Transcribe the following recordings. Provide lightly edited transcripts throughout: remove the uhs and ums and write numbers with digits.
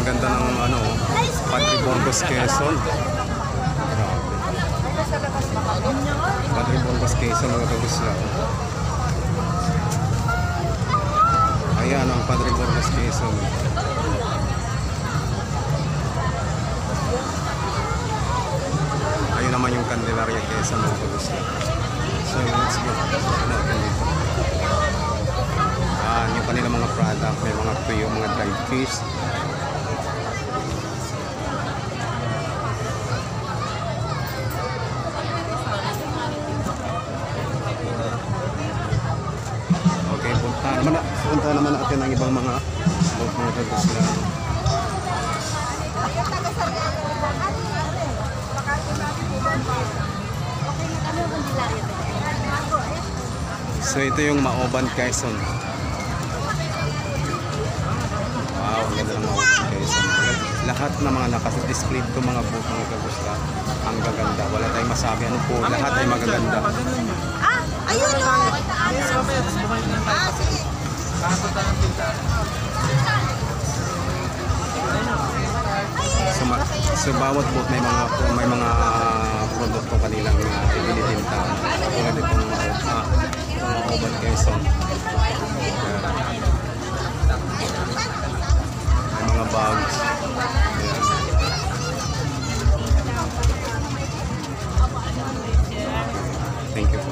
ganda ng ano, Padre Burgos Quezon. Padre Burgos Quezon mga kagusla. Ayan ang Padre Burgos Quezon. Ayun naman yung Candelaria Quezon mga kagusla. So let's go. Yung kanilang mga product, may mga tuyo, mga dried fish. Okay, punta naman natin ang ibang mga kagusla. So ito yung Maoban Quezon. Wow, ang ganda ng Maoban Quezon. Lahat ng mga naka-display ito mga boat mga kagusla, ang gaganda. Wala tayong masabi ano po, lahat ay magaganda. Ayun o! So bawat boat may mga produkto kanilang ibinibenta. Tulad itong Maoban Quezon. May mga bags. Ayan. Thank you.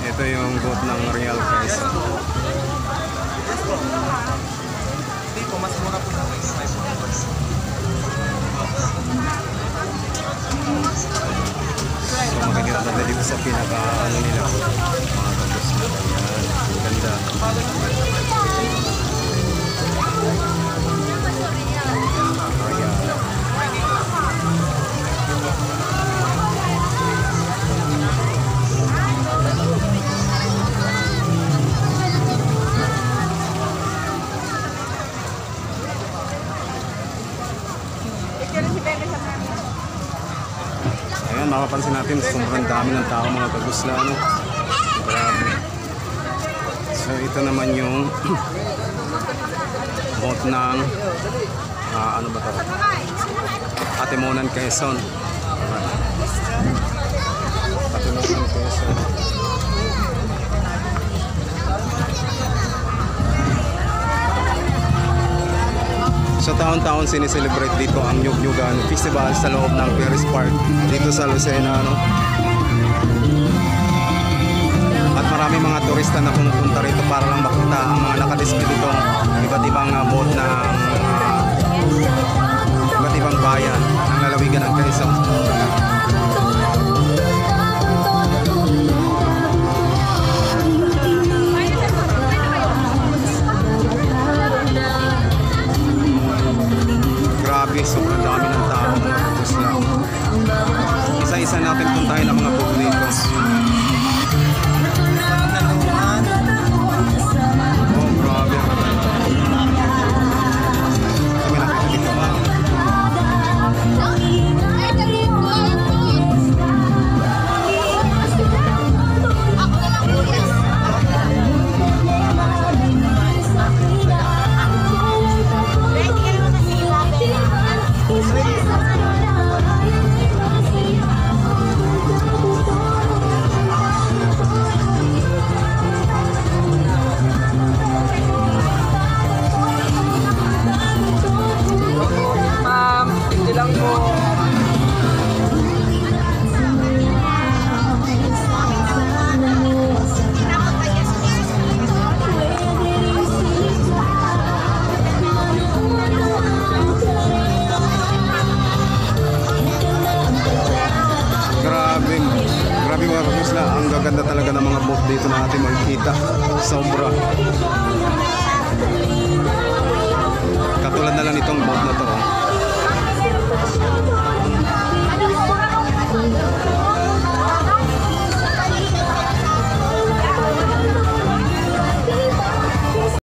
Ito yung boat ng Real Quezon. So makikita natin dito sa pinaka ano nila, mga tapos na yan. Ganda. Ayan, makapansin natin sobrang dami ng tao mga kagusla, no? Grabe. So ito naman yung boat ng ano ba ito? Atimonan Quezon. Atimonan Quezon. So taon-taon sineselebrate dito ang Nyug-Nyugan Festival sa loob ng Perez Park dito sa Lucena, no? At marami mga turista na pumupunta rito para lang makita ang mga nakadisplay dito iba't ibang boat ng iba't ibang bayan ng lalawigan ng Quezon. Grabe, sobrang dami ng tao mga kagusla. Isa-isa natin puntahin ang mga boat dito. Oh, grabe ang ganda. Kami nakita dito ba? Grabe mga kagusla, ang gaganda talaga ng mga boat dito na natin makikita. Sobra. Katulad na lang itong boat na to.